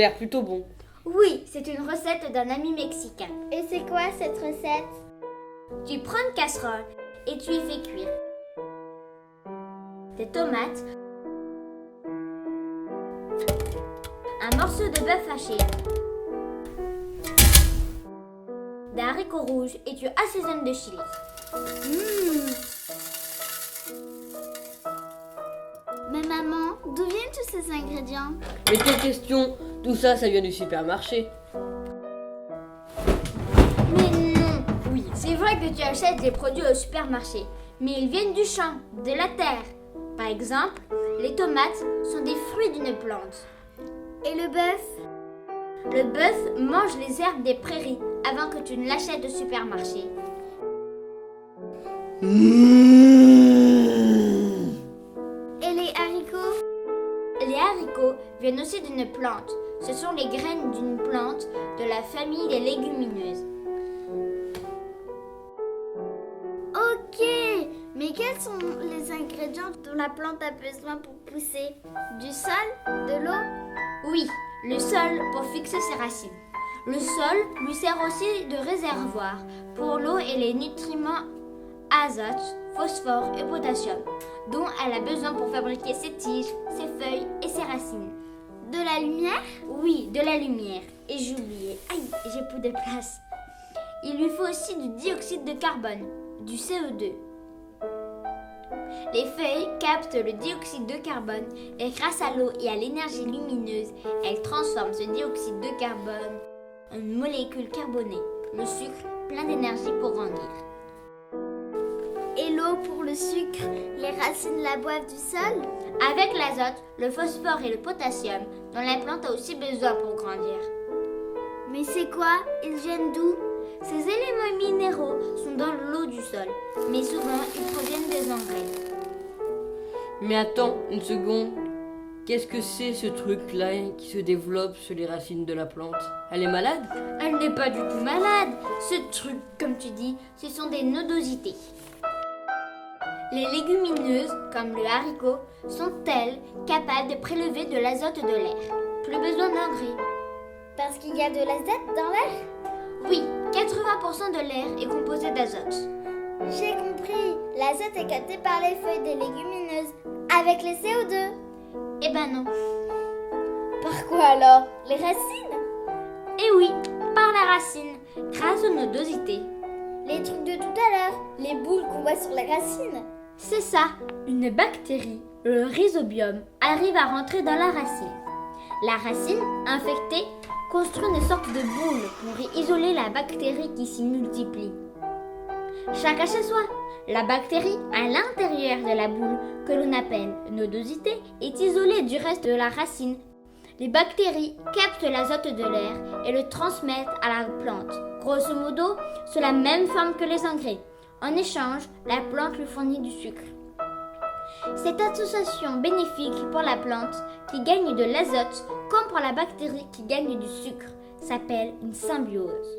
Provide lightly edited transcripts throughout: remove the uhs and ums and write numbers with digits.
l'air plutôt bon. Oui, c'est une recette d'un ami mexicain. Et c'est quoi cette recette? Tu prends une casserole et tu y fais cuire des tomates, un morceau de bœuf haché, des haricots rouges et tu assaisonnes de chili. Mais maman, d'où viennent tous ces ingrédients? Mais quelle question? Tout ça, ça vient du supermarché. Mais non! Oui, c'est vrai que tu achètes des produits au supermarché, mais ils viennent du champ, de la terre. Par exemple, les tomates sont des fruits d'une plante. Et le bœuf? Le bœuf mange les herbes des prairies avant que tu ne l'achètes au supermarché. Et les haricots? Les haricots viennent aussi d'une plante. Ce sont les graines d'une plante de la famille des légumineuses. Ok, mais quels sont les ingrédients dont la plante a besoin pour pousser? Du sol? De l'eau? Oui, le sol pour fixer ses racines. Le sol lui sert aussi de réservoir pour l'eau et les nutriments azote, phosphore et potassium dont elle a besoin pour fabriquer ses tiges, ses feuilles et ses racines. De la lumière? Oui, de la lumière. Et j'ai oublié. Aïe, j'ai plus de place. Il lui faut aussi du dioxyde de carbone, du CO2. Les feuilles captent le dioxyde de carbone et grâce à l'eau et à l'énergie lumineuse, elles transforment ce dioxyde de carbone en une molécule carbonée, le sucre plein d'énergie pour grandir. Et l'eau pour le sucre, les racines la boivent du sol? Avec l'azote, le phosphore et le potassium dont la plante a aussi besoin pour grandir. Mais c'est quoi? Ils viennent d'où? Ces éléments minéraux sont dans l'eau du sol, mais souvent ils proviennent des engrais. Mais attends, une seconde. Qu'est-ce que c'est ce truc-là qui se développe sur les racines de la plante? Elle est malade? Elle n'est pas du tout malade. Ce truc, comme tu dis, ce sont des nodosités. Les légumineuses, comme le haricot, sont-elles capables de prélever de l'azote de l'air? Plus besoin d'engrais. Parce qu'il y a de l'azote dans l'air? Oui, 80% de l'air est composé d'azote. J'ai compris. L'azote est capté par les feuilles des légumineuses, avec les CO2. Eh ben non. Par quoi alors? Les racines? Eh oui, par la racine, grâce aux nodosités. Les trucs de tout à l'heure, les boules qu'on voit sur les racines. C'est ça, une bactérie, le rhizobium, arrive à rentrer dans la racine. La racine, infectée, construit une sorte de boule pour y isoler la bactérie qui s'y multiplie. Chacun chez soi, la bactérie à l'intérieur de la boule, que l'on appelle nodosité, est isolée du reste de la racine. Les bactéries captent l'azote de l'air et le transmettent à la plante. Grosso modo, sous la même forme que les engrais. En échange, la plante lui fournit du sucre. Cette association bénéfique pour la plante qui gagne de l'azote comme pour la bactérie qui gagne du sucre s'appelle une symbiose.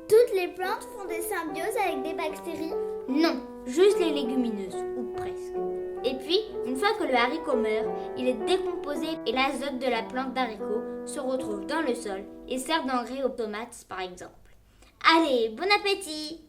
Toutes les plantes font des symbioses avec des bactéries? Non, juste les légumineuses, ou presque. Et puis, une fois que le haricot meurt, il est décomposé et l'azote de la plante d'haricot se retrouve dans le sol et sert d'engrais aux tomates par exemple. Allez, bon appétit!